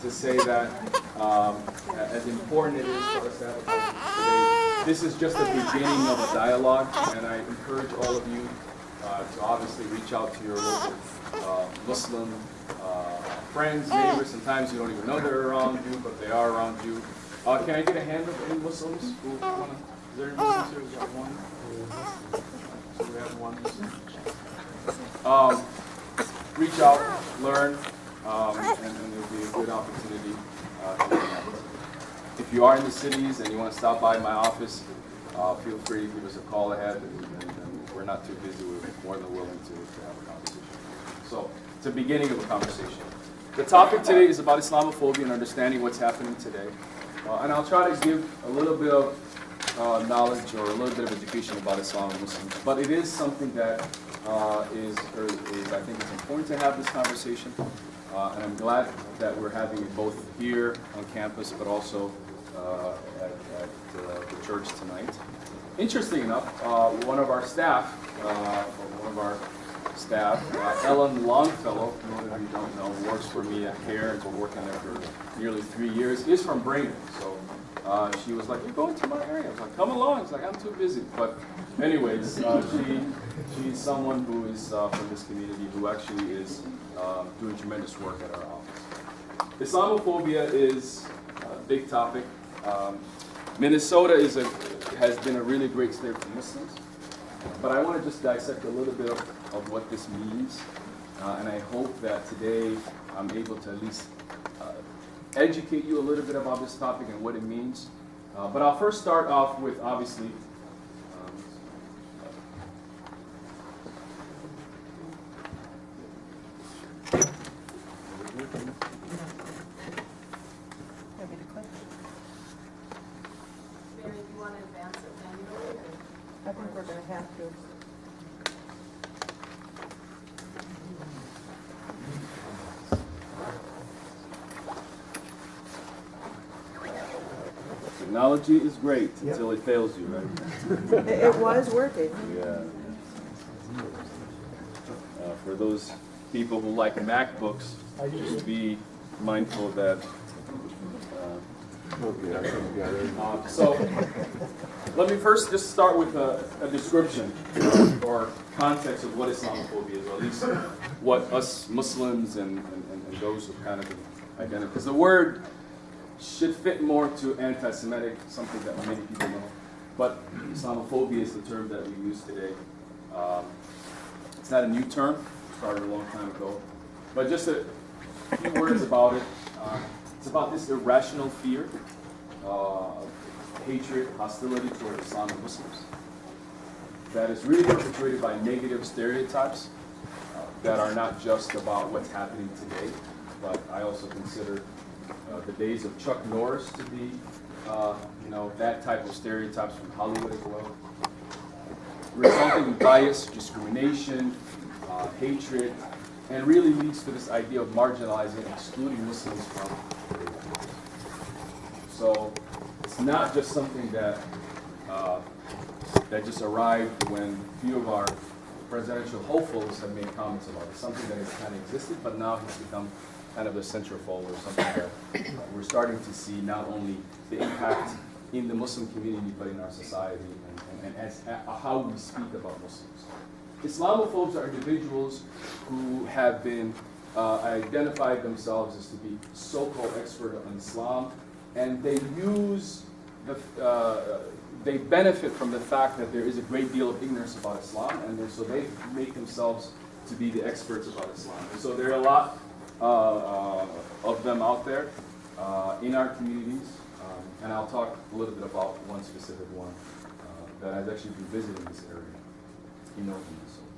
to say that as important it is for us to have a conversation today, this is just the beginning of a dialogue, and I encourage all of you to obviously reach out to your local Muslim friends, neighbors. Sometimes you don't even know they're around you, but they are around you. Can I get a hand of any Muslims who want to? Is there any Muslims here? We got one. So we have one Muslim. Reach out, learn, and there'll be a good opportunity to connect. If you are in the cities and you want to stop by my office, feel free to give us a call ahead, and if we're not too busy, we're more than willing to have a conversation. So it's the beginning of a conversation. The topic today is about Islamophobia and understanding what's happening today. And I'll try to give a little bit of knowledge or a little bit of education about Islam and Muslims. But it is something that is I think it's important to have this conversation. And I'm glad that we're having it both here on campus, but also at the church tonight. Interesting enough, one of our staff, Ellen Longfellow, who you don't know, works for me at C.A.I.R. and been working there for nearly 3 years, is from Brainerd. So she was like, "You're going to my area." I was like, "Come along." It's like, "I'm too busy." But anyways, she's someone who is from this community who actually is doing tremendous work at our office. Islamophobia is a big topic. Minnesota has been a really great state for Muslims. But I want to just dissect a little bit of what this means, and I hope that today I'm able to at least educate you a little bit about this topic and what it means. But I'll first start off with, obviously, I think we're going to have to. Technology is great until it fails you, right? It was working. Yeah. For those people who like MacBooks, just be mindful that. So, let me first just start with a description or context of what Islamophobia is, or at least what us Muslims and those who kind of identify. Because the word should fit more to anti-Semitic, something that many people know. But Islamophobia is the term that we use today. It's not a new term, it started a long time ago. But just a few words about it. It's about this irrational fear, hatred, hostility toward Islam and Muslims that is really perpetuated by negative stereotypes that are not just about what's happening today, but I also consider the days of Chuck Norris to be, that type of stereotypes from Hollywood as well, resulting in bias, discrimination, hatred, and really leads to this idea of marginalizing and excluding Muslims from the lives. So it's not just something that just arrived when a few of our presidential hopefuls have made comments about it. It's something that has kind of existed, but now has become kind of a centerfold or something that we're starting to see not only the impact in the Muslim community, but in our society and as how we speak about Muslims. Islamophobes are individuals who have been identified themselves as to be so-called expert on Islam, and they use they benefit from the fact that there is a great deal of ignorance about Islam, and so they make themselves to be the experts about Islam. And so there are a lot of them out there in our communities, and I'll talk a little bit about one specific one that I've actually been visiting this area in North Minnesota.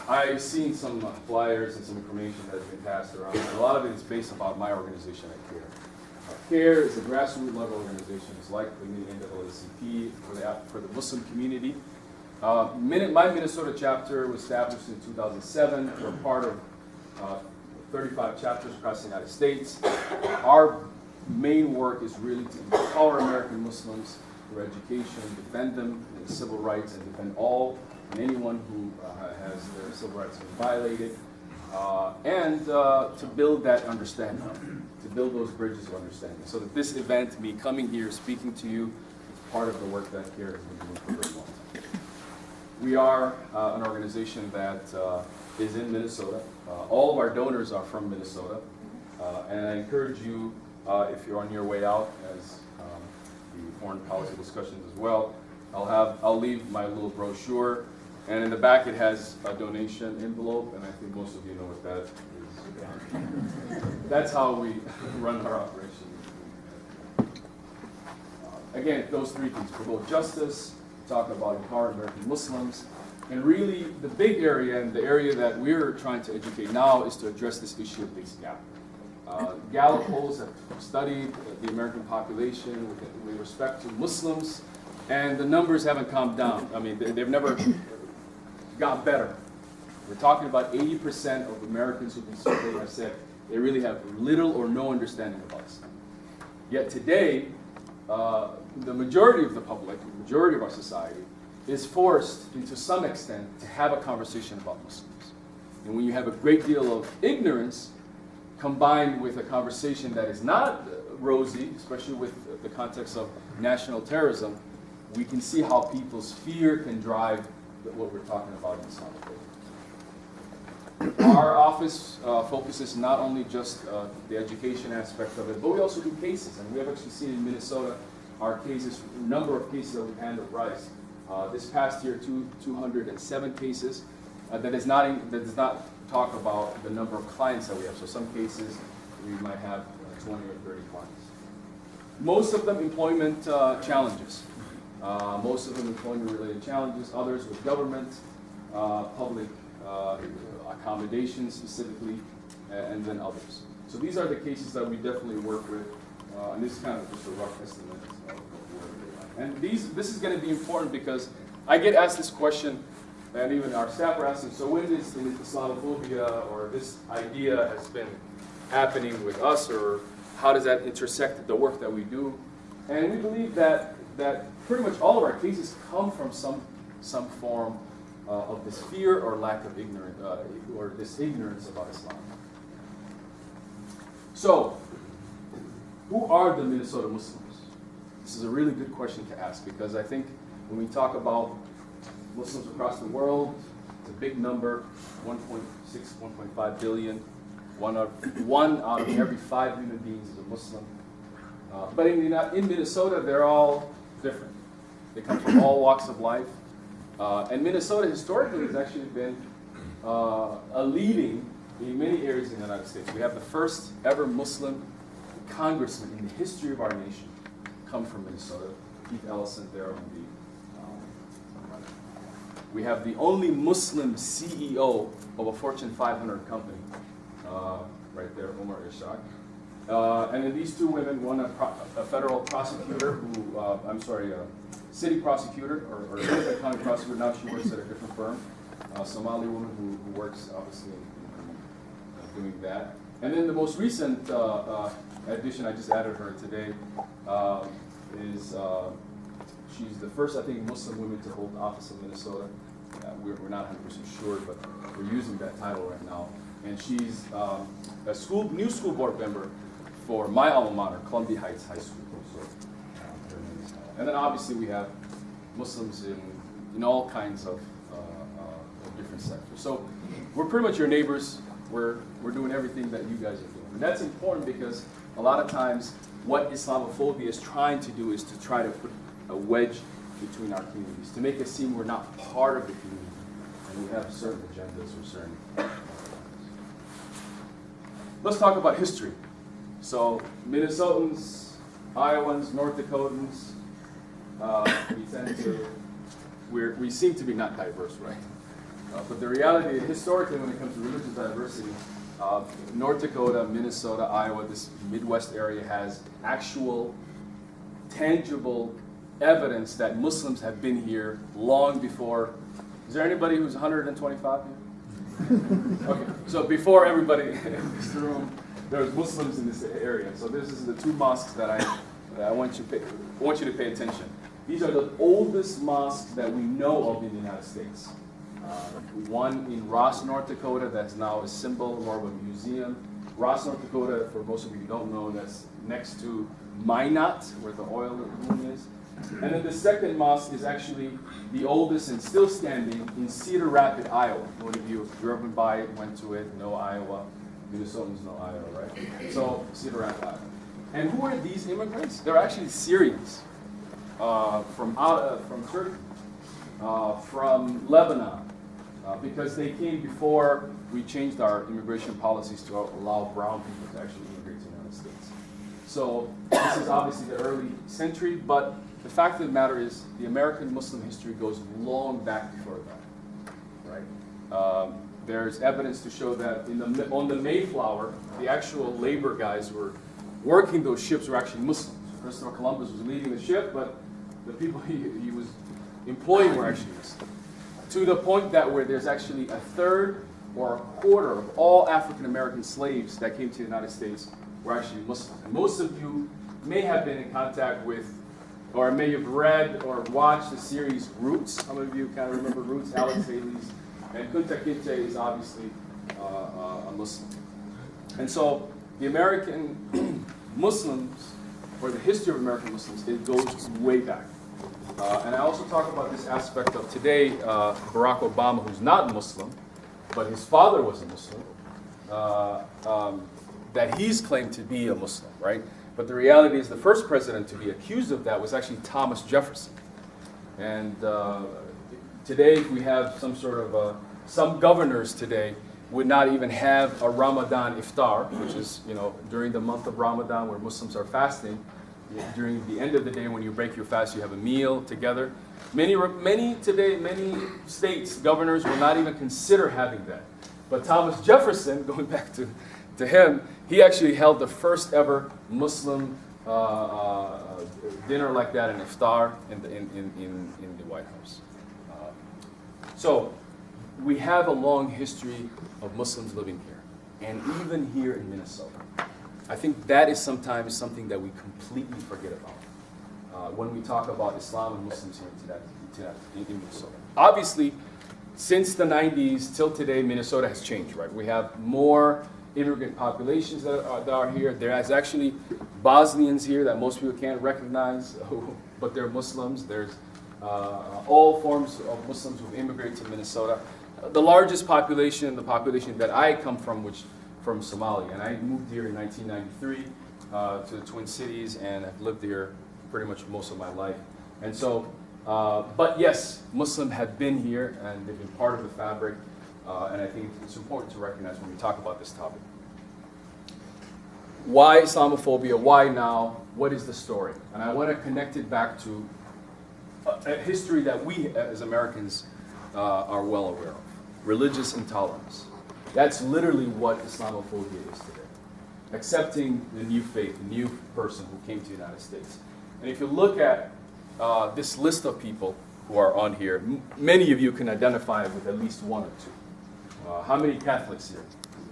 I've seen some flyers and some information that has been passed around, and a lot of it is based about my organization at C.A.I.R. C.A.I.R. is a grassroots level organization. It's like the NAACP for the Muslim community. My Minnesota chapter was established in 2007. We're part of 35 chapters across the United States. Our main work is really to empower American Muslims through education, defend them in civil rights, and defend all and anyone who has their civil rights been violated. and to build that understanding, to build those bridges of understanding. So that this event, me coming here, speaking to you, is part of the work that C.A.I.R has been doing for a very long time. We are an organization that is in Minnesota. All of our donors are from Minnesota. And I encourage you, if you're on your way out, as the foreign policy discussions as well, I'll leave my little brochure, and in the back it has a donation envelope, and I think most of you know what that is. That's how we run our operation. Again, those three things: promote justice, talk about empowering American Muslims, and really the big area and the area that we're trying to educate now is to address this issue of base gap. Gallup polls have studied the American population with respect to Muslims, and the numbers haven't calmed down. I mean, they've never got better. We're talking about 80% of Americans who've been surveyed have said they really have little or no understanding of us. Yet today, the majority of the public, the majority of our society, is forced, to some extent, to have a conversation about Muslims. And when you have a great deal of ignorance, combined with a conversation that is not rosy, especially with the context of national terrorism, we can see how people's fear can drive what we're talking about in Islamophobia. Our office focuses not only just the education aspect of it, but we also do cases. And we have actually seen in Minnesota our cases, a number of cases that we've handled rise. This past year, 207 cases. That does not talk about the number of clients that we have. So some cases we might have 20 or 30 clients. Most of them employment challenges. Most of them employment-related challenges. Others with government, public accommodations specifically, and then others. So these are the cases that we definitely work with. And this is kind of just a rough estimate of where they are. And this is going to be important because I get asked this question. And even our staff are asking, so when is Islamophobia or this idea has been happening with us, or how does that intersect the work that we do? And we believe that pretty much all of our cases come from some form of this fear or lack of ignorance, or this ignorance about Islam. So, who are the Minnesota Muslims? This is a really good question to ask, because I think when we talk about Muslims across the world, it's a big number, 1.6, 1.5 billion. One out of every 5 human beings is a Muslim. But in Minnesota, they're all different. They come from all walks of life. And Minnesota historically has actually been a leading in many areas in the United States. We have the first ever Muslim congressman in the history of our nation come from Minnesota, Keith Ellison there on the We have the only Muslim CEO of a Fortune 500 company, right there, Omar Ishaq. And then these two women, one a federal prosecutor who, city prosecutor, or county prosecutor, now she works at a different firm. A Somali woman who works, obviously, in doing that. And then the most recent addition, I just added her today, is she's the first, I think, Muslim woman to hold office in Minnesota. We're not 100% sure, but we're using that title right now. And she's a new school board member for my alma mater, Columbia Heights High School. So, and then obviously we have Muslims in all kinds of different sectors. So we're pretty much your neighbors. We're doing everything that you guys are doing. And that's important because a lot of times what Islamophobia is trying to do is to try to put a wedge between our communities, to make us seem we're not part of the community, and we have certain agendas or certain. Let's talk about history. So Minnesotans, Iowans, North Dakotans, we seem to be not diverse, right? But the reality is, historically, when it comes to religious diversity, North Dakota, Minnesota, Iowa, this Midwest area has actual, tangible evidence that Muslims have been here long before. Is there anybody who's 125 here? Okay, so before everybody in this room, there was Muslims in this area. So this is the two mosques that I want you to pay attention. These are the oldest mosques that we know of in the United States. One in Ross, North Dakota, that's now a symbol, more of a museum. Ross, North Dakota, for most of you who don't know, that's next to Minot, where the oil boom is. And then the second mosque is actually the oldest and still standing in Cedar Rapids, Iowa. One of you have driven by it, went to it, know Iowa. Minnesotans know Iowa, right? So, Cedar Rapids, Iowa. And who are these immigrants? They're actually Syrians from Turkey, from Lebanon, because they came before we changed our immigration policies to allow brown people to actually immigrate to the United States. So this is obviously the early century, but the fact of the matter is the American Muslim history goes long back before that, right? There's evidence to show that on the Mayflower, the actual labor guys who were working those ships were actually Muslims. Christopher Columbus was leading the ship, but the people he was employing were actually Muslim. To the point that where there's actually a third or a quarter of all African American slaves that came to the United States were actually Muslim. And most of you may have been in contact with, or may have read or watched the series Roots. Some of you kind of remember Roots, Alex Haley's, and Kunta Kinte is obviously a Muslim. And so the American Muslims, or the history of American Muslims, it goes way back. And I also talk about this aspect of today, Barack Obama, who's not Muslim, but his father was a Muslim, that he's claimed to be a Muslim, right? But the reality is the first president to be accused of that was actually Thomas Jefferson. And today we have some sort of, some governors today would not even have a Ramadan iftar, which is, during the month of Ramadan where Muslims are fasting. During the end of the day when you break your fast, you have a meal together. Many states, governors will not even consider having that. But Thomas Jefferson, going back to him, he actually held the first ever Muslim dinner like that, an iftar in the White House. So we have a long history of Muslims living here, and even here in Minnesota. I think that is sometimes something that we completely forget about when we talk about Islam and Muslims here in Minnesota. Obviously, since the 90s till today, Minnesota has changed, right? We have more immigrant populations that are here. There is actually Bosnians here that most people can't recognize, but they're Muslims. There's all forms of Muslims who immigrate to Minnesota. The largest population, the population that I come from, from Somalia, and I moved here in 1993 to the Twin Cities, and I've lived here pretty much most of my life. And so, but yes, Muslims have been here, and they've been part of the fabric, and I think it's important to recognize when we talk about this topic. Why Islamophobia? Why now? What is the story? And I want to connect it back to a history that we as Americans are well aware of. Religious intolerance. That's literally what Islamophobia is today. Accepting the new faith, the new person who came to the United States. And if you look at this list of people who are on here, many of you can identify with at least one or two. How many Catholics here?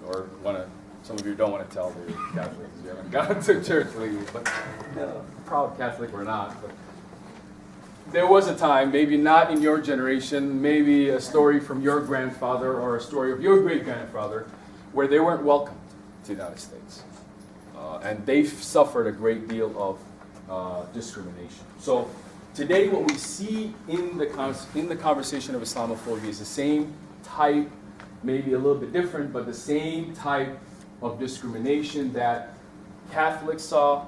Or some of you don't want to tell they're Catholics. You haven't gone to church lately, but proud Catholic or not. But there was a time, maybe not in your generation, maybe a story from your grandfather or a story of your great-grandfather, where they weren't welcomed to the United States. And they've suffered a great deal of discrimination. So today what we see in the conversation of Islamophobia is the same type, maybe a little bit different, but the same type of discrimination that Catholics saw,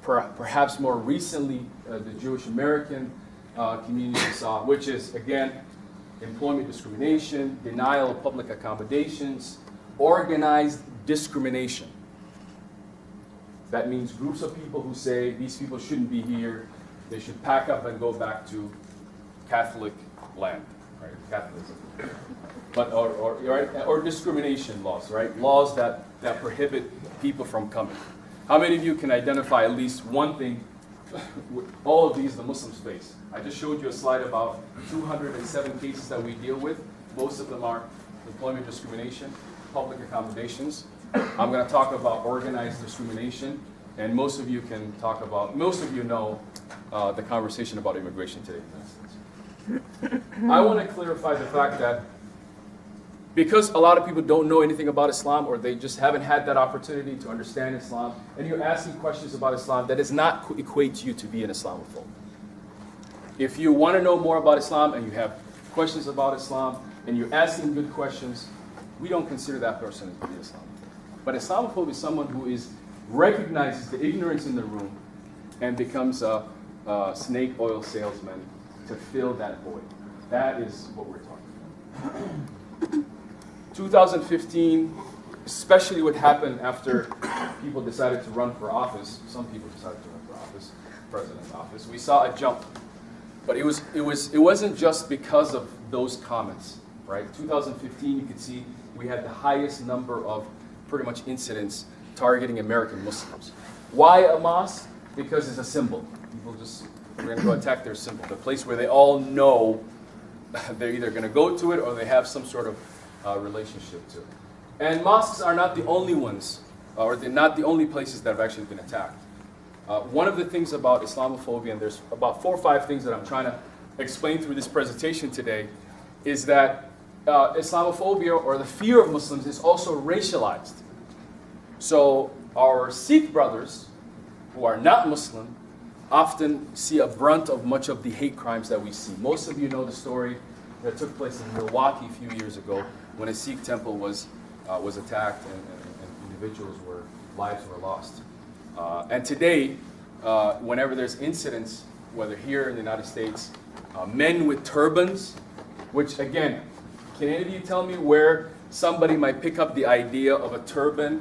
perhaps more recently the Jewish American community saw, which is, again, employment discrimination, denial of public accommodations, organized discrimination. That means groups of people who say these people shouldn't be here, they should pack up and go back to Catholic land, right? Catholicism. But or discrimination laws, right? Laws that prohibit people from coming. How many of you can identify at least one thing with all of these the Muslims face? I just showed you a slide about 207 cases that we deal with. Most of them are employment discrimination, public accommodations. I'm going to talk about organized discrimination, and most of you know the conversation about immigration today. I want to clarify the fact that because a lot of people don't know anything about Islam, or they just haven't had that opportunity to understand Islam, and you're asking questions about Islam, that does not equate you to be an Islamophobe. If you want to know more about Islam and you have questions about Islam and you're asking good questions, we don't consider that person to be Islamophobe. But Islamophobe is someone who recognizes the ignorance in the room and becomes a snake oil salesman to fill that void. That is what we're talking about. 2015, especially what happened after people decided to run for office, some people decided to run for office, president's office, we saw a jump. But it wasn't just because of those comments, right? 2015, you could see we had the highest number of pretty much incidents targeting American Muslims. Why a mosque? Because it's a symbol. We're going to go attack their symbol, the place where they all know they're either going to go to it or they have some sort of relationship to it. And mosques are not the only ones, or they're not the only places that have actually been attacked. One of the things about Islamophobia, and there's about 4 or 5 things that I'm trying to explain through this presentation today, is that Islamophobia, or the fear of Muslims, is also racialized. So our Sikh brothers, who are not Muslim, often see a brunt of much of the hate crimes that we see. Most of you know the story that took place in Milwaukee a few years ago when a Sikh temple was attacked and individuals' lives were lost. And today, whenever there's incidents, whether here in the United States, men with turbans, which again, can any of you tell me where somebody might pick up the idea of a turban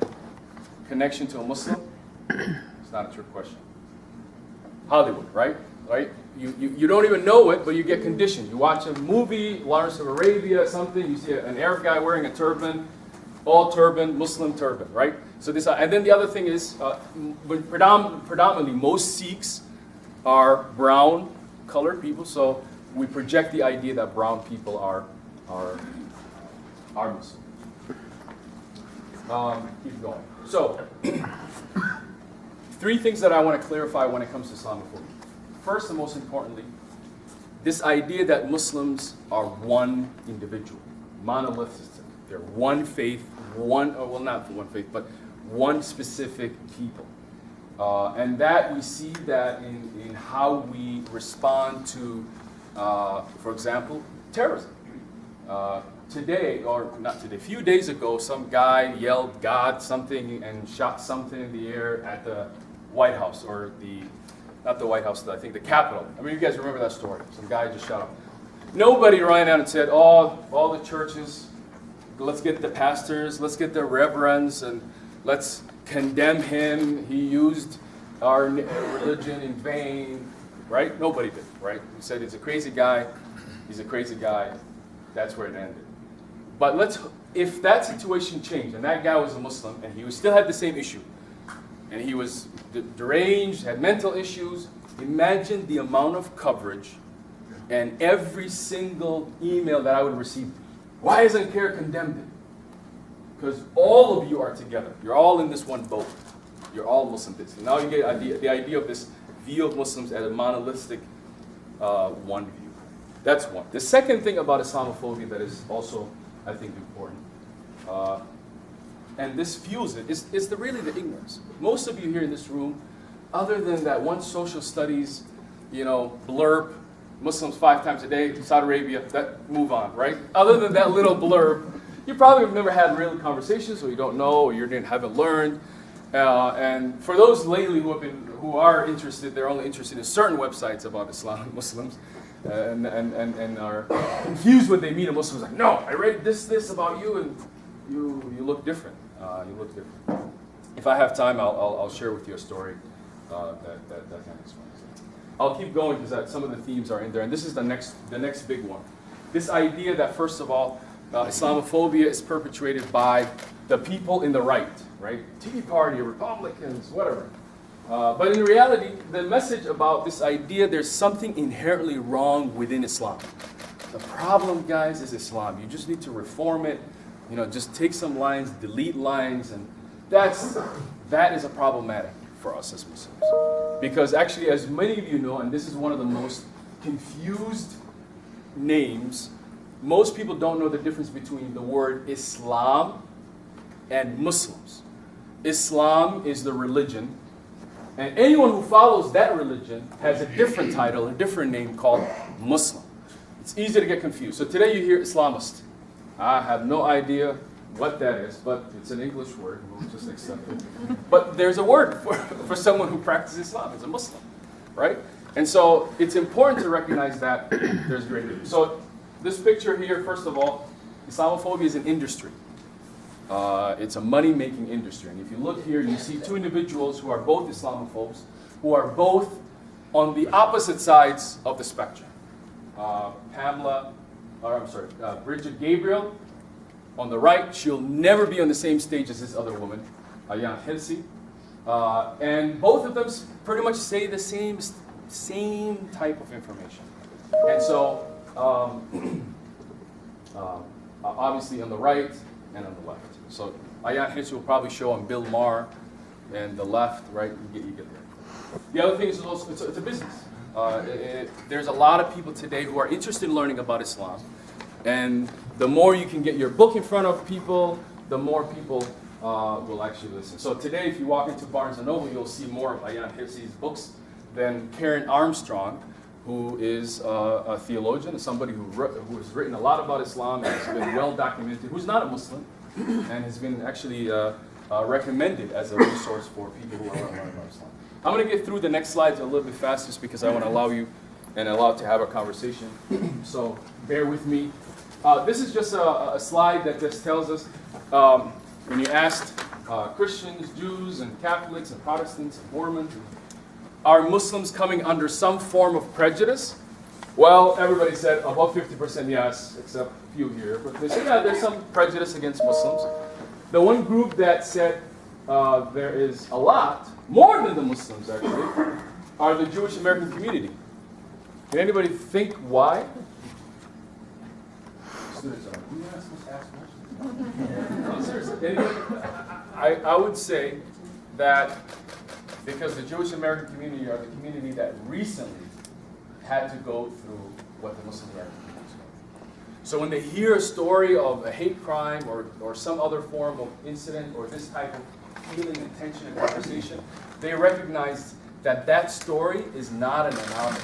connection to a Muslim? It's not a trick question. Hollywood, right? Right? You don't even know it, but you get conditioned. You watch a movie, Lawrence of Arabia, something, you see an Arab guy wearing a turban, all turban, Muslim turban, right? So this, and then the other thing is, predominantly most Sikhs are brown colored people, so we project the idea that brown people are Muslim. Keep going. So, 3 things that I want to clarify when it comes to Islamophobia. First and most importantly, this idea that Muslims are one individual, monolithic. They're one faith, not one faith, but one specific people. And that we see that in how we respond to, for example, terrorism. Today, or not today, a few days ago, some guy yelled God something and shot something in the air at the White House, or not the White House, I think the Capitol. I mean, you guys remember that story. Some guy just shot up. Nobody ran out and said, all the churches, let's get the pastors, let's get the reverends, and let's condemn him. He used our religion in vain, right? Nobody did, right? He said he's a crazy guy. He's a crazy guy. That's where it ended. But if that situation changed, and that guy was a Muslim, and he still had the same issue, and he was deranged, had mental issues, imagine the amount of coverage and every single email that I would receive. Why hasn't CAIR condemned it? Because all of you are together. You're all in this one boat. You're all Muslim. Now you get the idea of this view of Muslims as a monolithic one view. That's one. The second thing about Islamophobia that is also, I think, important, and this fuels it, is really the ignorance. Most of you here in this room, other than that one social studies, blurb, Muslims 5 times a day, Saudi Arabia, move on, right? Other than that little blurb, you probably have never had real conversations, or you don't know, or you haven't learned. And for those lately who are interested, they're only interested in certain websites about Islam, Muslims, and are confused when they meet a Muslim. Like, no, I read this about you, and you look different. You look different. If I have time, I'll share with you a story that kind of explains it. I'll keep going because some of the themes are in there, and this is the next big one. This idea that, first of all, Islamophobia is perpetrated by the people in the right? Tea Party, Republicans, whatever. But in reality, the message about this idea, there's something inherently wrong within Islam. The problem, guys, is Islam. You just need to reform it. Just take some lines, delete lines, and that is a problematic for us as Muslims. Because actually, as many of you know, and this is one of the most confused names, most people don't know the difference between the word Islam and Muslims. Islam is the religion, and anyone who follows that religion has a different title, a different name called Muslim. It's easy to get confused. So today you hear Islamist. I have no idea what that is, but it's an English word. We'll just accept it. But there's a word for someone who practices Islam. It's a Muslim, right? And so it's important to recognize that there's great difference. So this picture here, first of all, Islamophobia is an industry. It's a money-making industry. And if you look here, you see two individuals who are both Islamophobes, who are both on the opposite sides of the spectrum. Bridget Gabriel, on the right, she'll never be on the same stage as this other woman, Jaylani Hussein. And both of them pretty much say the same type of information. And so, obviously on the right and on the left. So Jaylani Hussein will probably show on Bill Maher, and the left, right, you get there. The other thing is also, it's a business. There's a lot of people today who are interested in learning about Islam. And the more you can get your book in front of people, the more people will actually listen. So today, if you walk into Barnes & Noble, you'll see more of Jaylani Hussein's books than Karen Armstrong, who is a theologian, somebody who has written a lot about Islam and has been well documented, who's not a Muslim, and has been actually recommended as a resource for people who are learning about Islam. I'm going to get through the next slides a little bit fast just because I want to allow you and allow to have a conversation. So bear with me. This is just a slide that just tells us when you asked Christians, Jews, and Catholics, and Protestants, and Mormons, are Muslims coming under some form of prejudice? Well, everybody said above 50% yes, except a few here. But they said, yeah, there's some prejudice against Muslims. The one group that said there is a lot, more than the Muslims actually, are the Jewish American community. Can anybody think why? Students are, you not supposed to ask questions? No, seriously. Anybody? I would say that because the Jewish American community are the community that recently had to go through what the Muslim American community is going through. So when they hear a story of a hate crime or some other form of incident or this type of feeling and tension and conversation, they recognize that that story is not an anomaly.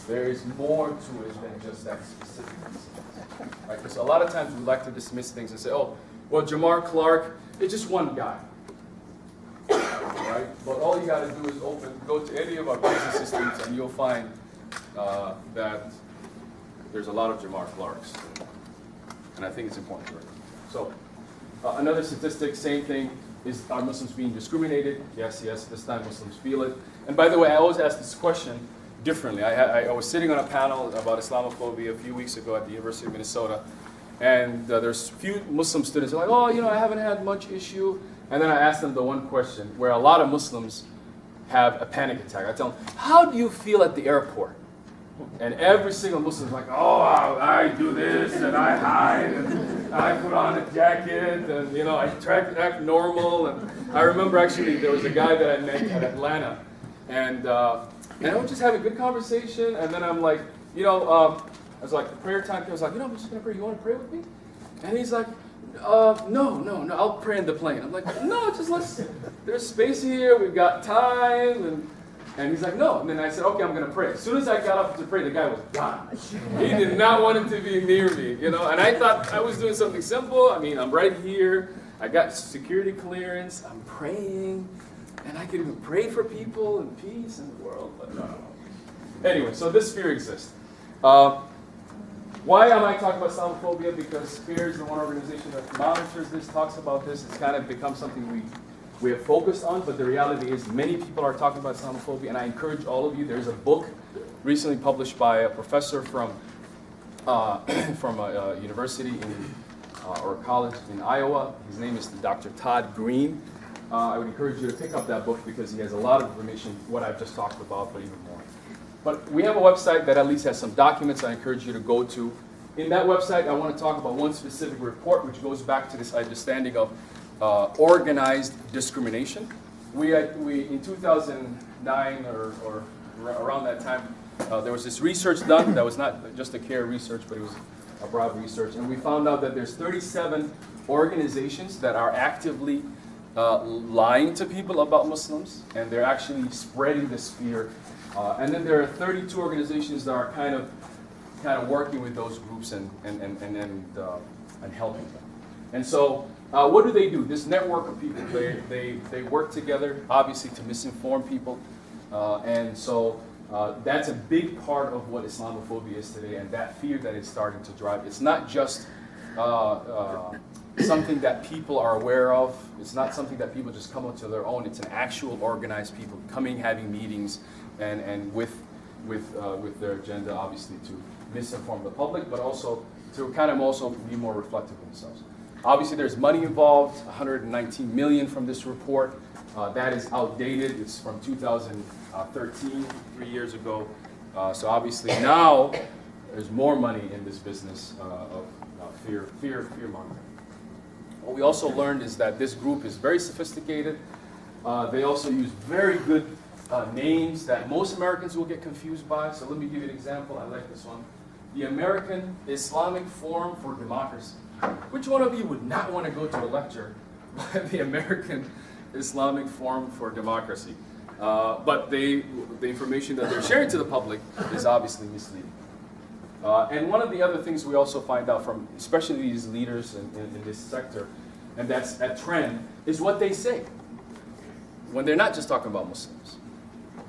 There is more to it than just that specific incident. Right? Because a lot of times we like to dismiss things and say, oh, well, Jamar Clark, it's just one guy. Right? But all you got to do is go to any of our prison systems and you'll find that there's a lot of Jamar Clarks. And I think it's important to recognize. So another statistic, same thing, is are Muslims being discriminated? Yes, this time Muslims feel it. And by the way, I always ask this question differently. I was sitting on a panel about Islamophobia a few weeks ago at the University of Minnesota, and there's few Muslim students who are like, oh, I haven't had much issue. And then I asked them the one question where a lot of Muslims have a panic attack. I tell them, how do you feel at the airport? And every single Muslim is like, oh, I do this, and I hide, and I put on a jacket, and I try to act normal. And I remember actually there was a guy that I met at Atlanta, and I was just having a good conversation, and then I'm like, I was like, the prayer time, I was like, I'm just going to pray. You want to pray with me? And he's like, no, I'll pray in the plane. I'm like, no, there's space here, we've got time, and he's like, no. And then I said, okay, I'm going to pray. As soon as I got up to pray, the guy was gone. He did not want him to be near me, and I thought I was doing something simple. I mean, I'm right here. I got security clearance. I'm praying, and I can even pray for people and peace in the world, but no. Anyway, so this fear exists. Why am I talking about Islamophobia? Because CAIR is the one organization that monitors this, talks about this. It's kind of become something we have focused on, but the reality is many people are talking about Islamophobia, and I encourage all of you. There's a book recently published by a professor from a university or college in Iowa. His name is Dr. Todd Green. I would encourage you to pick up that book because he has a lot of information, what I've just talked about, but even more. But we have a website that at least has some documents I encourage you to go to. In that website, I want to talk about one specific report which goes back to this understanding of organized discrimination. We in 2009 or around that time, there was this research done that was not just a CARE research, but it was a broad research, and we found out that there's 37 organizations that are actively lying to people about Muslims, and they're actually spreading this fear. And then there are 32 organizations that are kind of working with those groups and helping them. And so, what do? This network of people, they work together, obviously, to misinform people. And so, that's a big part of what Islamophobia is today, and that fear that it's starting to drive. It's not just something that people are aware of. It's not something that people just come up to their own. It's an actual organized people coming, having meetings, and with their agenda, obviously, to misinform the public, but also to kind of also be more reflective of themselves. Obviously, there's money involved, 119 million from this report. That is outdated. It's from 2013, 3 years ago. So obviously now there's more money in this business of fear mongering. What we also learned is that this group is very sophisticated. They also use very good names that most Americans will get confused by. So let me give you an example. I like this one. The American Islamic Forum for Democracy. Which one of you would not want to go to a lecture by the American Islamic Forum for Democracy? But the information that they're sharing to the public is obviously misleading. And one of the other things we also find out from, especially these leaders in this sector, and that's a trend, is what they say when they're not just talking about Muslims,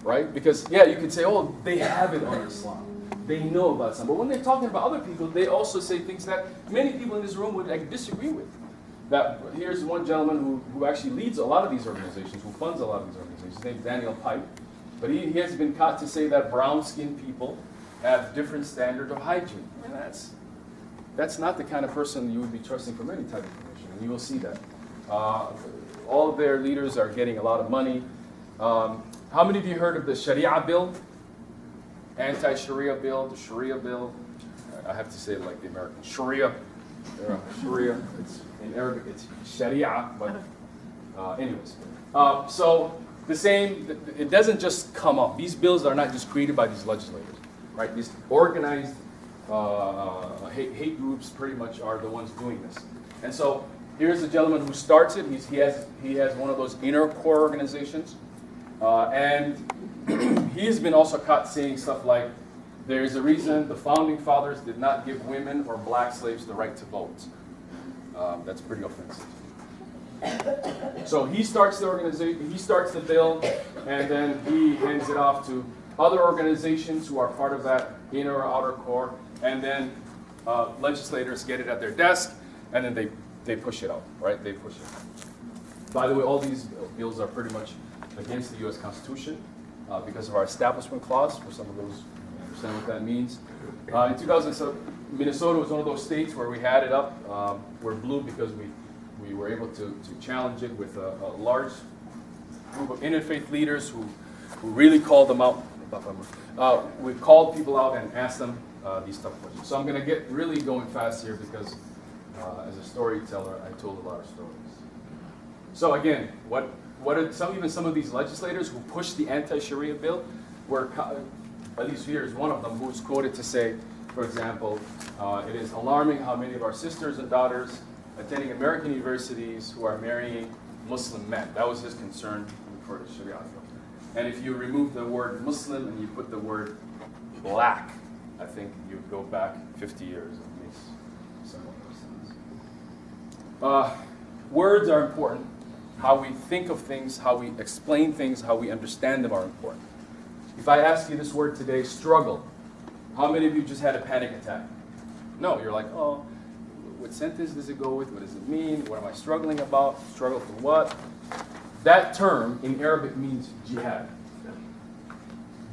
right? Because, yeah, you could say, oh, they have it on Islam. They know about Islam. But when they're talking about other people, they also say things that many people in this room would disagree with. That here's one gentleman who actually leads a lot of these organizations, who funds a lot of these organizations. His name's Daniel Pipe. But he has been caught to say that brown-skinned people have different standards of hygiene. And that's not the kind of person you would be trusting from any type of information. And you will see that. All of their leaders are getting a lot of money. How many of you heard of the Sharia bill? Anti-Sharia bill, the Sharia bill. I have to say it like the American. Sharia. Sharia. It's, in Arabic, it's Sharia. But anyways. So the same, it doesn't just come up. These bills are not just created by these legislators. Right? These organized hate groups pretty much are the ones doing this. And so here's a gentleman who starts it. He has one of those inner core organizations. And he has been also caught saying stuff like, there is a reason the founding fathers did not give women or black slaves the right to vote. That's pretty offensive. So he starts the organization, he starts the bill, and then he hands it off to other organizations who are part of that inner or outer core, and then legislators get it at their desk, and then they push it out, right? They push it. By the way, all these bills are pretty much against the U.S. Constitution because of our establishment clause. For some of those who understand what that means. In 2007, Minnesota was one of those states where we had it up. We're blue because we were able to challenge it with a large group of interfaith leaders who really called them out. We called people out and asked them these tough questions. So I'm going to get really going fast here because as a storyteller, I told a lot of stories. So again, what are some of these legislators who pushed the anti-Sharia bill were, at least here is one of them, who was quoted to say, for example, it is alarming how many of our sisters and daughters attending American universities who are marrying Muslim men. That was his concern for the Sharia bill. And if you remove the word Muslim and you put the word black, I think you go back 50 years. It makes somewhat more sense. Words are important. How we think of things, how we explain things, how we understand them are important. If I ask you this word today, struggle, how many of you just had a panic attack? No, you're like, oh, what sentence does it go with? What does it mean? What am I struggling about? Struggle for what? That term in Arabic means jihad.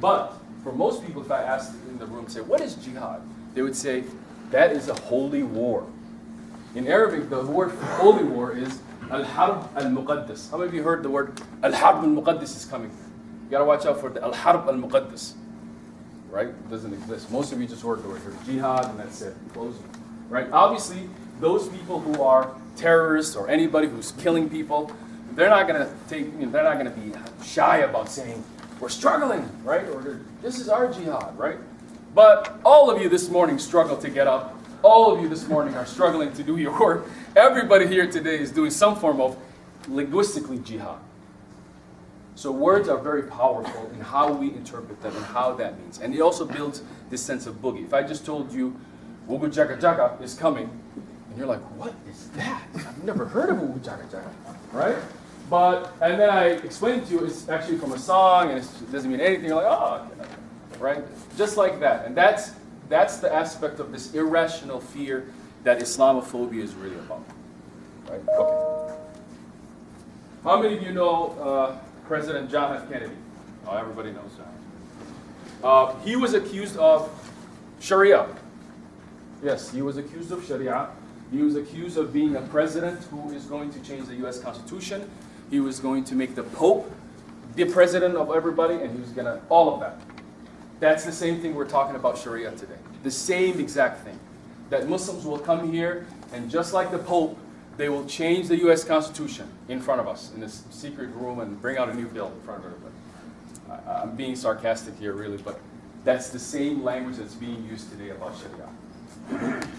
But for most people, if I asked in the room, say, what is jihad? They would say, that is a holy war. In Arabic, the word for holy war is al-harb al-muqaddas. How many of you heard the word al-harb al-muqaddas is coming? You gotta watch out for the al-harb al-muqaddas. Right? It doesn't exist. Most of you just heard the word jihad and that's it. Closing. Right? Obviously, those people who are terrorists or anybody who's killing people, they're not gonna be shy about saying we're struggling, right? Or this is our jihad, right? But all of you this morning struggle to get up. All of you this morning are struggling to do your work. Everybody here today is doing some form of linguistically jihad. So words are very powerful in how we interpret them and how that means. And it also builds this sense of boogie. If I just told you, Wugu Jaga Jaga is coming, and you're like, what is that? I've never heard of Wugu Jaga Jaga, right? And then I explained to you, it's actually from a song, and it doesn't mean anything. You're like, oh, right? Just like that. And that's the aspect of this irrational fear that Islamophobia is really about, right? Okay. How many of you know President John F. Kennedy? Oh, everybody knows John. He was accused of Sharia. Yes, he was accused of Sharia. He was accused of being a president who is going to change the U.S. Constitution. He was going to make the Pope the president of everybody, and he was going to, all of that. That's the same thing we're talking about Sharia today. The same exact thing. That Muslims will come here, and just like the Pope, they will change the U.S. Constitution in front of us in this secret room and bring out a new bill in front of everybody. I'm being sarcastic here, really, but that's the same language that's being used today about Sharia.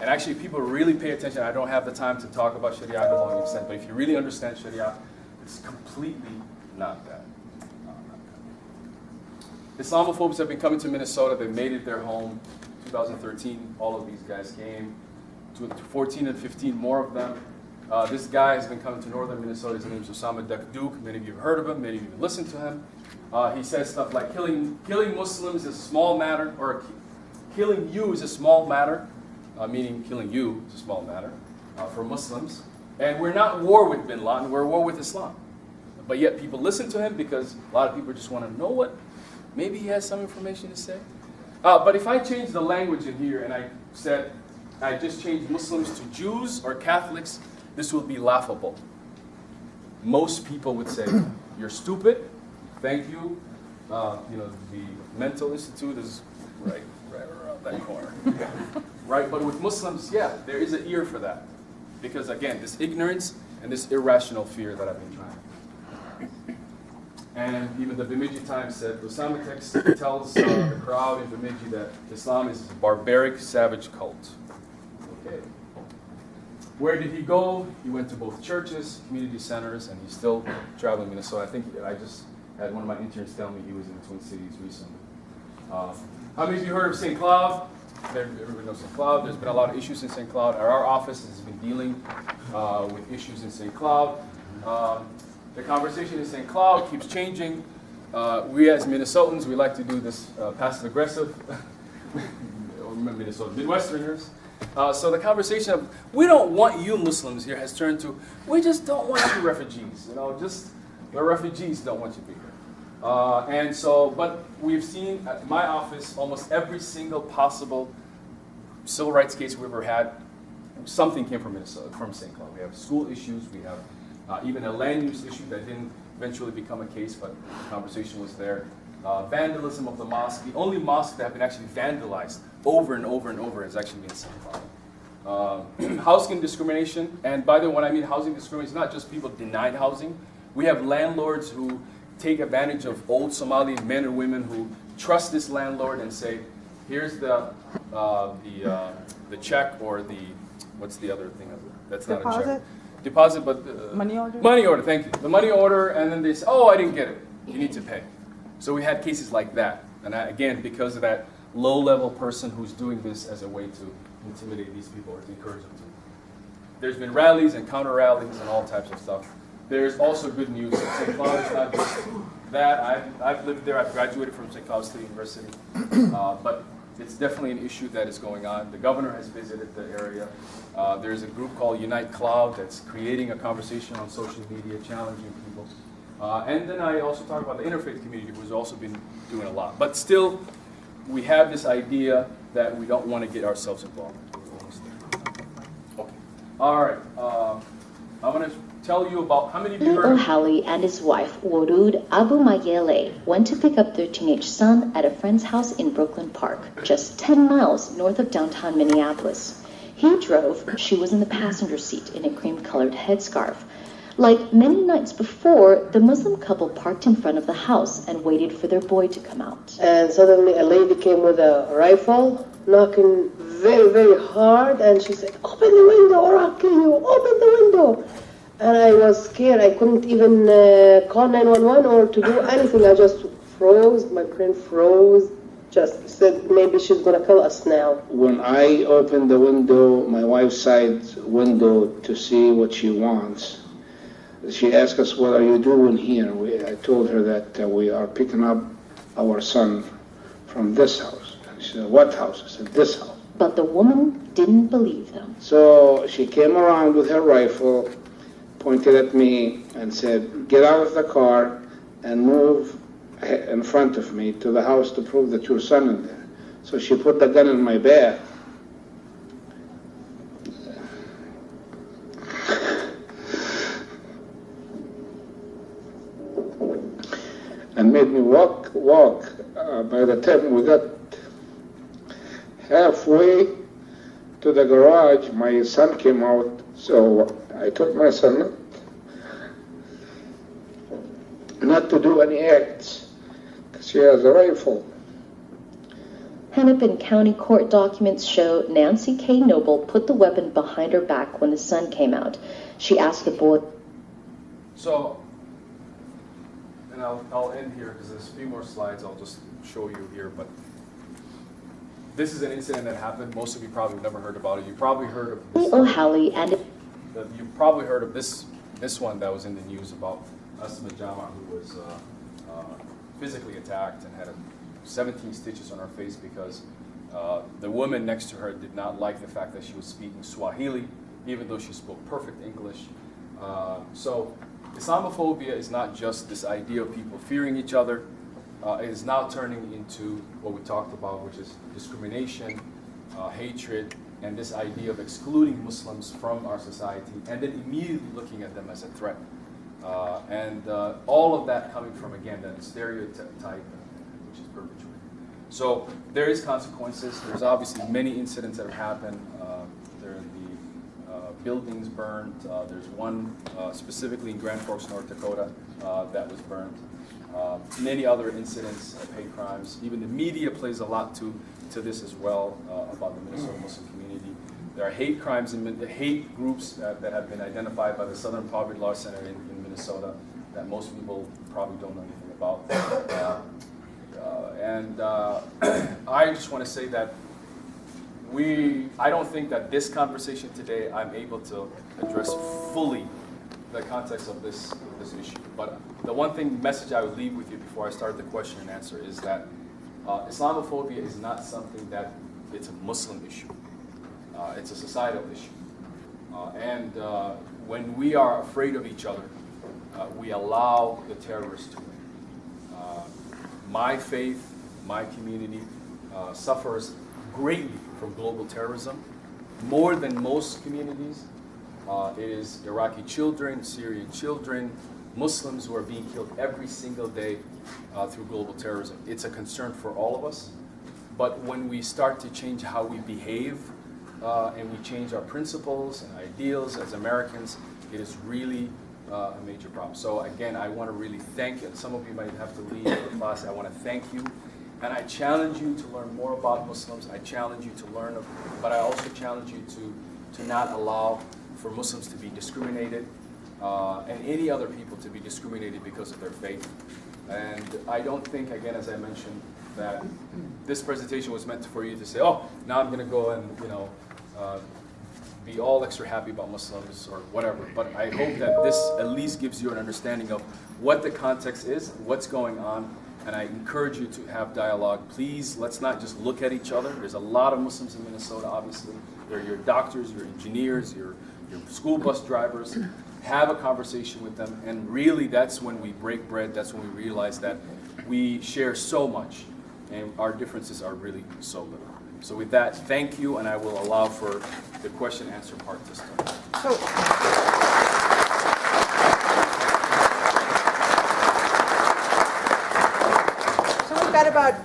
And actually, people really pay attention. I don't have the time to talk about Sharia to a long extent, but if you really understand Sharia, it's completely not that. Islamophobes have been coming to Minnesota. They made it their home. 2013, all of these guys came. 14 and 15 more of them. This guy has been coming to northern Minnesota. His name is Osama Duke. Many of you have heard of him. Many of you have listened to him. He says stuff like killing Muslims is a small matter, or killing you is a small matter, meaning killing you is a small matter for Muslims. And we're not at war with bin Laden, we're at war with Islam. But yet people listen to him because a lot of people just want to know what, maybe he has some information to say. But if I change the language in here and I said, I just changed Muslims to Jews or Catholics, this would be laughable. Most people would say, you're stupid, thank you. The mental institute is right around that corner. Right, but with Muslims, yeah, there is an ear for that. Because again, this ignorance and this irrational fear that I've been trying. And even the Bemidji Times said, Osama tells the crowd in Bemidji that Islam is a barbaric, savage cult. Okay. Where did he go? He went to both churches, community centers, and he's still traveling Minnesota. I think I just had one of my interns tell me he was in the Twin Cities recently. How many of you heard of St. Cloud? Everybody knows St. Cloud. There's been a lot of issues in St. Cloud. Our office has been dealing with issues in St. Cloud. The conversation in St. Cloud keeps changing. We as Minnesotans, we like to do this passive-aggressive, Minnesota Midwesterners. So the conversation of, we don't want you Muslims here has turned to, we just don't want you refugees. Just the refugees don't want you to be here. But we've seen at my office almost every single possible civil rights case we've ever had, something came from Minnesota, from St. Cloud. We have school issues, we have even a land use issue that didn't eventually become a case, but the conversation was there. Vandalism of the mosque. The only mosque that have been actually vandalized over and over and over has actually been St. Cloud. Housing discrimination, and by the way, when I mean housing discrimination, it's not just people denied housing. We have landlords who take advantage of old Somali men and women who trust this landlord and say, here's the check, or what's the other thing? That's not a check. Deposit, but money order? Money order, thank you. The money order, and then they say, oh, I didn't get it. You need to pay. So we had cases like that. And again, because of that low-level person who's doing this as a way to intimidate these people or to encourage them to. There's been rallies and counter-rallies and all types of stuff. There's also good news. St. Cloud is not just that. I've lived there. I've graduated from St. Cloud State University. But it's definitely an issue that is going on. The governor has visited the area. There's a group called Unite Cloud that's creating a conversation on social media, challenging people. And then I also talk about the interfaith community, who's also been doing a lot. But still, we have this idea that we don't want to get ourselves involved. Okay. All right. I'm going to tell you about how many of you heard. O'Halley and his wife, Warud Abu Mayele, went to pick up their teenage son at a friend's house in Brooklyn Park, just 10 miles north of downtown Minneapolis. He drove, she was in the passenger seat in a cream-colored headscarf. Like many nights before, the Muslim couple parked in front of the house and waited for their boy to come out. And suddenly a lady came with a rifle, knocking very, very hard, and she said, "Open the window or I'll kill you, open the window." And I was scared. I couldn't even call 911 or to do anything. I just froze, my brain froze, just said, maybe she's gonna kill us now. When I opened the window, my wife's side window, to see what she wants, she asked us, "What are you doing here?" I told her that we are picking up our son from this house. And she said, "What house?" I said, "This house." But the woman didn't believe them. So she came around with her rifle, pointed at me, and said, "Get out of the car and move in front of me to the house to prove that your son is there." So she put the gun in my back. And made me walk. By the time we got halfway to the garage, my son came out, so I told my son not to do any acts, because he has a rifle. Hennepin County Court documents show Nancy K. Noble put the weapon behind her back when the son came out. She asked the boy. So, and I'll end here because there's a few more slides I'll just show you here, but this is an incident that happened. Most of you probably have never heard about it. You probably heard of this. O'Halley and You probably heard of this one that was in the news about Asma Jama, who was physically attacked and had 17 stitches on her face because the woman next to her did not like the fact that she was speaking Swahili, even though she spoke perfect English. So Islamophobia is not just this idea of people fearing each other. It is now turning into what we talked about, which is discrimination, hatred, and this idea of excluding Muslims from our society and then immediately looking at them as a threat. And all of that coming from, again, that stereotype which is perpetuated. So there is consequences. There's obviously many incidents that have happened. There are the buildings burned. There's one specifically in Grand Forks, North Dakota, that was burned. Many other incidents of hate crimes. Even the media plays a lot to this as well about the Minnesota Muslim community. There are hate crimes and hate groups that have been identified by the Southern Poverty Law Center in Minnesota that most people probably don't know anything about. I just want to say that I don't think that this conversation today I'm able to address fully the context of this issue. But the one message I would leave with you before I start the question and answer is that Islamophobia is not something that it's a Muslim issue. It's a societal issue. When we are afraid of each other, we allow the terrorists to win. My faith, my community suffers greatly from global terrorism, more than most communities. It is Iraqi children, Syrian children, Muslims who are being killed every single day through global terrorism. It's a concern for all of us. But when we start to change how we behave and we change our principles and ideals as Americans, it is really a major problem. So again, I want to really thank you. Some of you might have to leave the class. I want to thank you. And I challenge you to learn more about Muslims. I challenge you to learn, but I also challenge you to not allow for Muslims to be discriminated and any other people to be discriminated because of their faith. And I don't think, again, as I mentioned, that this presentation was meant for you to say, oh, now I'm going to go and, be all extra happy about Muslims or whatever. But I hope that this at least gives you an understanding of what the context is, what's going on, and I encourage you to have dialogue. Please, let's not just look at each other. There's a lot of Muslims in Minnesota, obviously. They're your doctors, your engineers, your school bus drivers. Have a conversation with them, and really that's when we break bread. That's when we realize that we share so much, and our differences are really so little. So with that, thank you, and I will allow for the question and answer part to start. So we've got about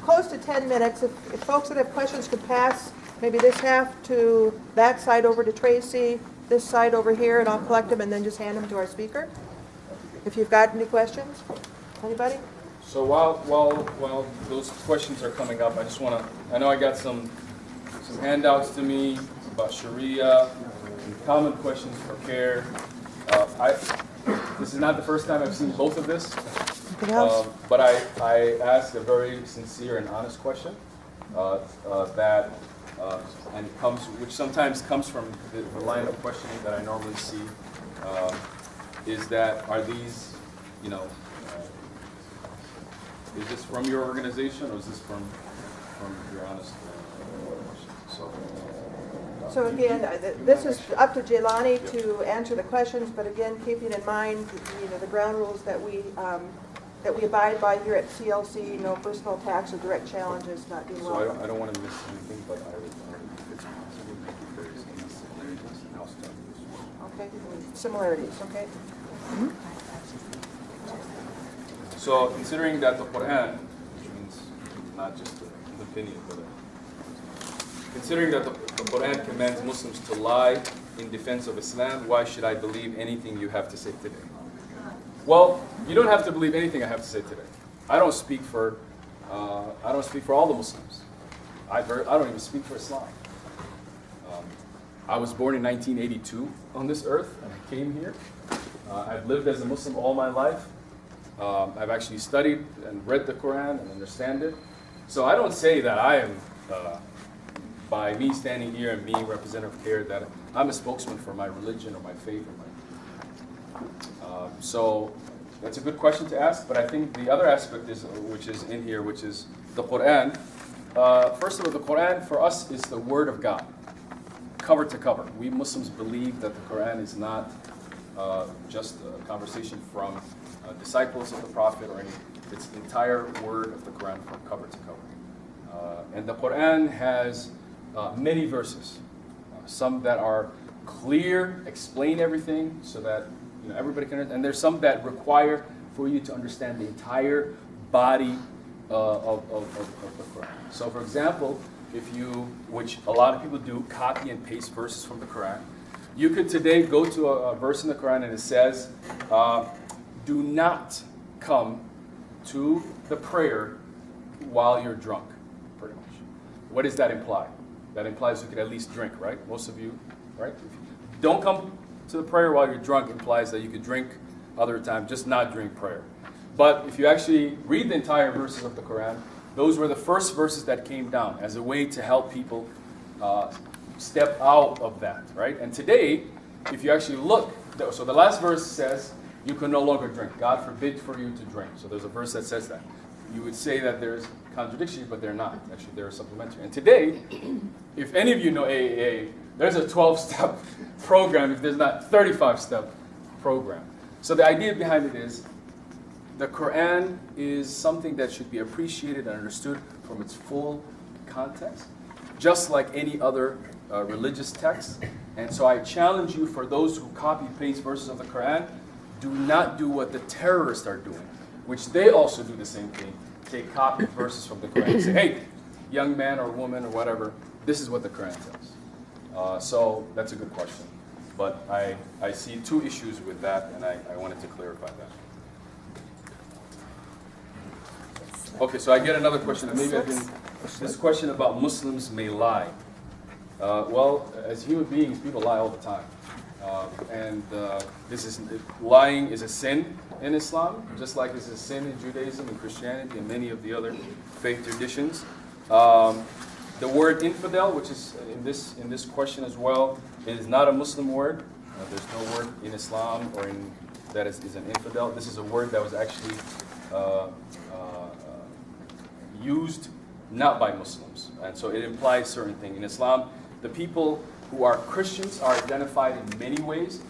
close to 10 minutes. If folks that have questions could pass maybe this half to that side over to Tracy, this side over here, and I'll collect them and then just hand them to our speaker. If you've got any questions, anybody? So while those questions are coming up, I just want to, I know I got some handouts to me about Sharia, and common questions for CAIR. This is not the first time I've seen both of this, Anything else? but I asked a very sincere and honest question which sometimes comes from the line of questioning that I normally see, is that, are these, is this from your organization, or is this from your honest question? So again, this is up to Jaylani to answer the questions, but again, keeping in mind, the ground rules that we abide by here at CLC, no personal attacks or direct challenges not being So welcome. I don't want to miss anything, but I would, if it's possible, make it very similarities and how stuff is. Okay, similarities, okay? So considering that the Quran, which means not just an opinion, but considering that the Quran commands Muslims to lie in defense of Islam, why should I believe anything you have to say today? Well, you don't have to believe anything I have to say today. I don't speak for all the Muslims. I don't even speak for Islam. I was born in 1982 on this earth, and I came here. I've lived as a Muslim all my life. I've actually studied and read the Quran and understand it. So I don't say that I am, by me standing here and being representative of CAIR, that I'm a spokesman for my religion or my faith. So that's a good question to ask, but I think the other aspect is, which is in here, which is the Quran. First of all, the Quran for us is the Word of God, cover to cover. We Muslims believe that the Quran is not just a conversation from disciples of the Prophet or anything. It's the entire word of the Quran from cover to cover. And the Quran has many verses, some that are clear, explain everything so that everybody can understand, and there's some that require for you to understand the entire body of the Quran. So for example, if you, which a lot of people do, copy and paste verses from the Quran, you could today go to a verse in the Quran and it says, do not come to the prayer while you're drunk, pretty much. What does that imply? That implies you could at least drink, right? Most of you, right? Don't come to the prayer while you're drunk implies that you could drink other time, just not during prayer. But if you actually read the entire verses of the Quran, those were the first verses that came down as a way to help people step out of that, right? And today, if you actually look, so the last verse says, you can no longer drink. God forbid for you to drink. So there's a verse that says that. You would say that there's contradiction, but they're not. Actually, they're supplementary. And today, if any of you know AAA, there's a 12-step program, if there's not 35-step program. So the idea behind it is, the Quran is something that should be appreciated and understood from its full context, just like any other religious text. And so I challenge you, for those who copy-paste verses of the Quran, do not do what the terrorists are doing, which they also do the same thing. Take copy verses from the Quran and say, hey, young man or woman or whatever, this is what the Quran tells. So that's a good question. But I see two issues with that, and I wanted to clarify that. Okay, so I get another question, and maybe I can, this question about Muslims may lie. Well, as human beings, people lie all the time. Lying is a sin in Islam, just like it's a sin in Judaism and Christianity and many of the other faith traditions. The word infidel, which is in this question as well, is not a Muslim word. There's no word in Islam or in that is an infidel. This is a word that was actually used not by Muslims, and so it implies certain things. In Islam, the people who are Christians are identified in many ways.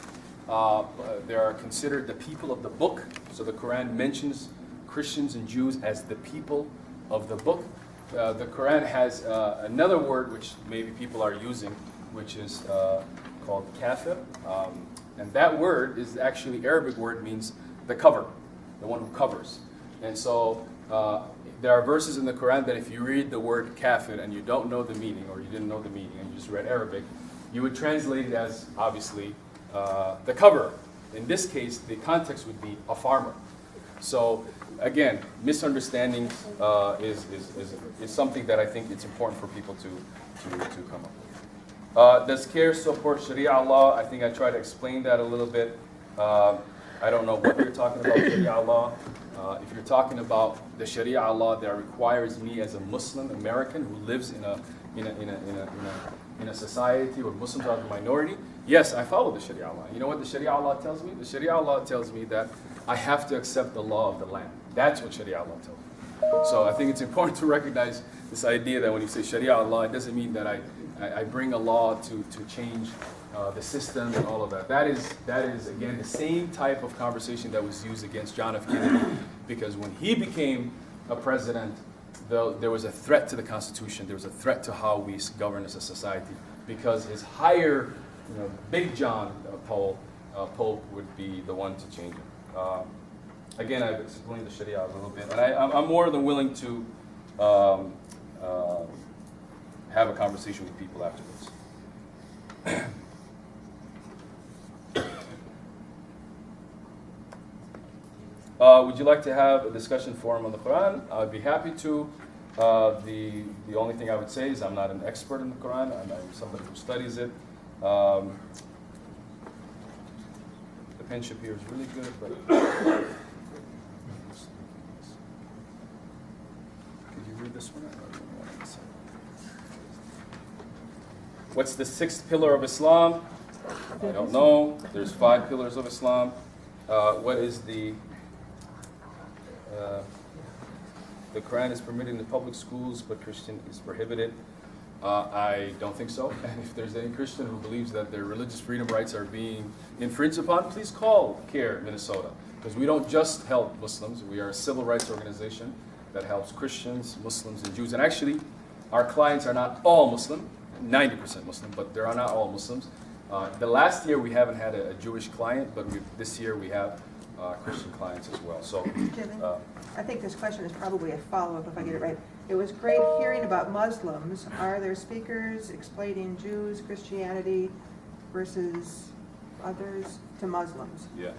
They are considered the people of the book. So the Quran mentions Christians and Jews as the people of the book. The Quran has another word which maybe people are using, which is called kafir. And that word is actually Arabic word, means the cover, the one who covers. And so there are verses in the Quran that if you read the word kafir and you don't know the meaning, or you didn't know the meaning and you just read Arabic, you would translate it as, obviously, the cover. In this case, the context would be a farmer. So, again, misunderstandings is something that I think it's important for people to come up with. Does C.A.I.R support Sharia law? I think I tried to explain that a little bit. I don't know what you're talking about Sharia law. If you're talking about the Sharia law that requires me as a Muslim American who lives in a society where Muslims are the minority, yes, I follow the Sharia law. You know what the Sharia law tells me? The Sharia law tells me that I have to accept the law of the land. That's what Sharia law tells me. So I think it's important to recognize this idea that when you say Sharia law, it doesn't mean that I bring a law to change the system and all of that. That is again the same type of conversation that was used against John F. Kennedy, because when he became a president, there was a threat to the Constitution. There was a threat to how we govern as a society, because his higher, Big John Pope would be the one to change it. Again, I've explained the Sharia a little bit, and I'm more than willing to have a conversation with people afterwards. Would you like to have a discussion forum on the Quran? I'd be happy to. The only thing I would say is I'm not an expert in the Quran. I'm somebody who studies it. The penship here is really good, but could you read this one? What's the sixth pillar of Islam? I don't know. There's 5 pillars of Islam. What is the Quran is permitted in the public schools, but Christian is prohibited. I don't think so. And if there's any Christian who believes that their religious freedom rights are being infringed upon, please call C.A.I.R Minnesota, because we don't just help Muslims. We are a civil rights organization that helps Christians, Muslims, and Jews. And actually, our clients are not all Muslim, 90% Muslim, but they are not all Muslims. The last year we haven't had a Jewish client, but this year we have Christian clients as well. So, I think this question is probably a follow-up if I get it right. It was great hearing about Muslims. Are there speakers explaining Jews, Christianity versus others to Muslims? Yeah.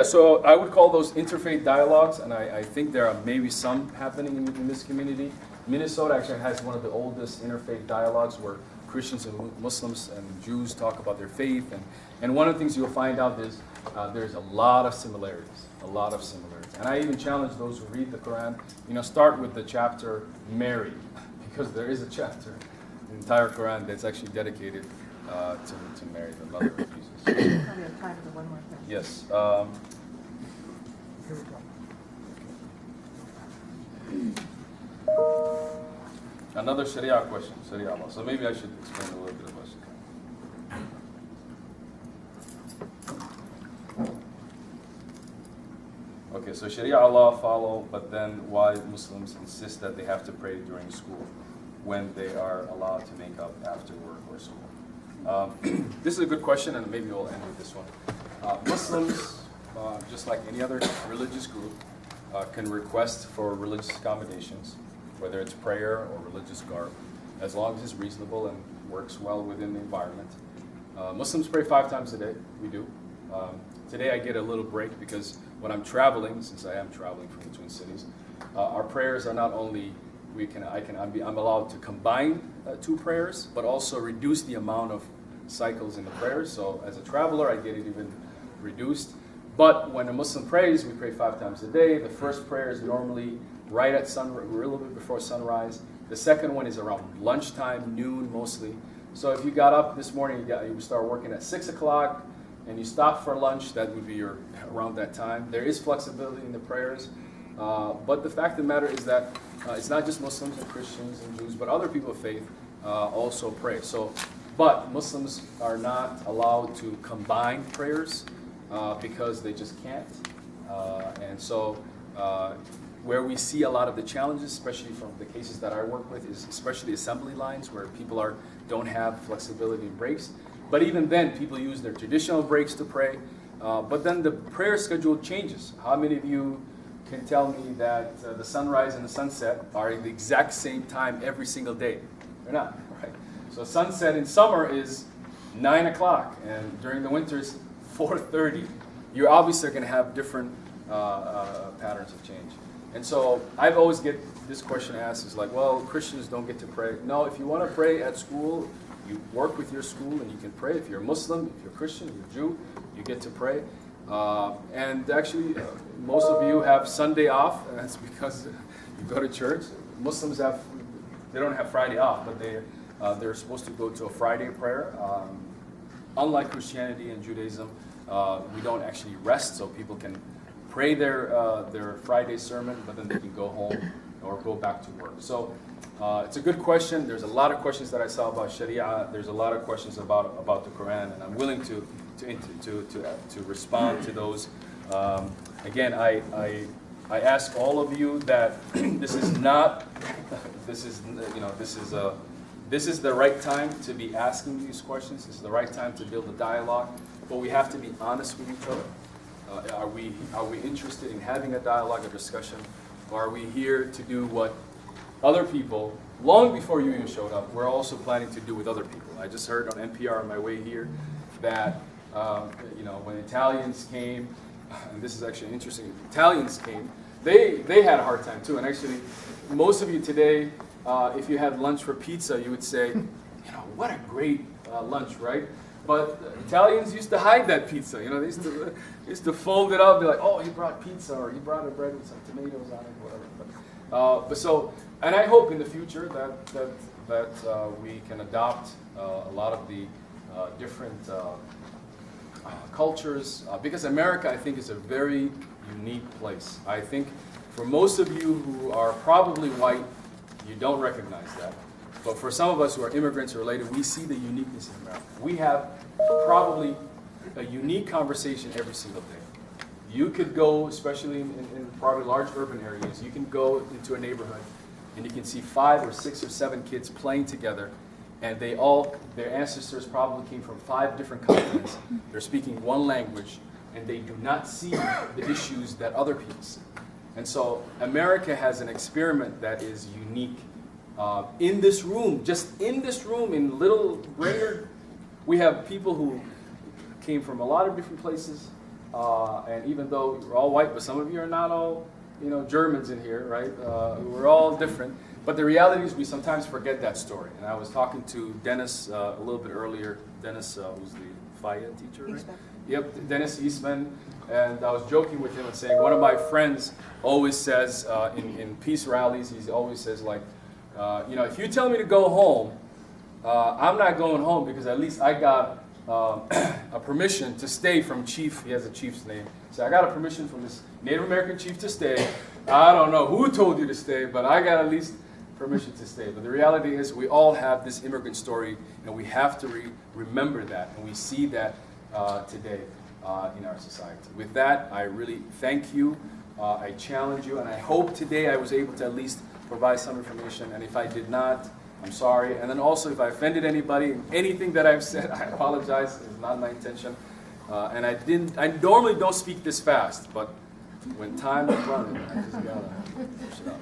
So I would call those interfaith dialogues, and I think there are maybe some happening in this community. Minnesota actually has one of the oldest interfaith dialogues where Christians and Muslims and Jews talk about their faith, and one of the things you'll find out is there's a lot of similarities, And I even challenge those who read the Quran, start with the chapter Mary, because there is a chapter in the entire Quran that's actually dedicated to Mary, the mother of Jesus. We probably have time for one more question. Yes. Here we go. Another Sharia question, Sharia law. So maybe I should explain a little bit about Sharia. Okay, so Sharia law follow, but then why Muslims insist that they have to pray during school when they are allowed to make up after work or school? This is a good question, and maybe we'll end with this one. Muslims, just like any other religious group, can request for religious accommodations, whether it's prayer or religious garb, as long as it's reasonable and works well within the environment. Muslims pray 5 times a day. We do. Today I get a little break because when I'm traveling, since I am traveling from the Twin Cities, our prayers are not only I'm allowed to combine 2 prayers, but also reduce the amount of cycles in the prayers. So as a traveler, I get it even reduced. But when a Muslim prays, we pray 5 times a day. The first prayer is normally right at sunrise, a little bit before sunrise. The second one is around lunchtime, noon mostly. So if you got up this morning, you start working at 6 o'clock, and you stop for lunch, that would be around that time. There is flexibility in the prayers, but the fact of the matter is that it's not just Muslims and Christians and Jews, but other people of faith also pray. But Muslims are not allowed to combine prayers because they just can't. And so where we see a lot of the challenges, especially from the cases that I work with, is especially assembly lines where people don't have flexibility in breaks. But even then, people use their traditional breaks to pray. But then the prayer schedule changes. How many of you can tell me that the sunrise and the sunset are at the exact same time every single day? They're not, right? So sunset in summer is 9 o'clock, and during the winters, 4:30. You obviously are going to have different patterns of change. And so I've always get this question asked is like, well, Christians don't get to pray. No, if you want to pray at school, you work with your school and you can pray. If you're Muslim, if you're Christian, if you're Jew, you get to pray. And actually, most of you have Sunday off, and that's because you go to church. Muslims they don't have Friday off, but they're supposed to go to a Friday prayer. Unlike Christianity and Judaism, we don't actually rest, so people can pray their Friday sermon, but then they can go home or go back to work. So it's a good question. There's a lot of questions that I saw about Sharia. There's a lot of questions about the Quran, and I'm willing to respond to those. Again, I ask all of you that this is the right time to be asking these questions. This is the right time to build a dialogue, but we have to be honest with each other. Are we interested in having a dialogue, a discussion, or are we here to do what other people, long before you even showed up, we're also planning to do with other people? I just heard on NPR on my way here that when Italians came, and this is actually interesting, Italians came, they had a hard time too. And actually, most of you today, if you had lunch for pizza, you would say, what a great lunch, right? But Italians used to hide that pizza. They used to fold it up, be like, oh, he brought pizza, or he brought a bread with some tomatoes on it, whatever. And I hope in the future that we can adopt a lot of the different cultures, because America, I think, is a very unique place. I think for most of you who are probably white, you don't recognize that. But for some of us who are immigrants or related, we see the uniqueness in America. We have probably a unique conversation every single day. You could go, especially in probably large urban areas, you can go into a neighborhood and you can see 5 or 6 or 7 kids playing together, and their ancestors probably came from 5 different continents. They're speaking one language, and they do not see the issues that other people see. And so America has an experiment that is unique. In this room, just in this room, in little Brainerd, we have people who came from a lot of different places, and even though we're all white, but some of you are not all, Germans in here, right? We're all different. But the reality is we sometimes forget that story. And I was talking to Dennis a little bit earlier. Dennis, who's the FIA teacher, right? Eastman. Yep, Dennis Eastman. And I was joking with him and saying, one of my friends always says in peace rallies, he always says like, if you tell me to go home, I'm not going home because at least I got a permission to stay from Chief. He has a chief's name. So I got a permission from this Native American chief to stay. I don't know who told you to stay, but I got at least permission to stay. But the reality is we all have this immigrant story, and we have to remember that, and we see that today in our society. With that, I really thank you. I challenge you, and I hope today I was able to at least provide some information, and if I did not, I'm sorry. And then also, if I offended anybody, anything that I've said, I apologize. It's not my intention. And I normally don't speak this fast, but when time is running, I just gotta push it out.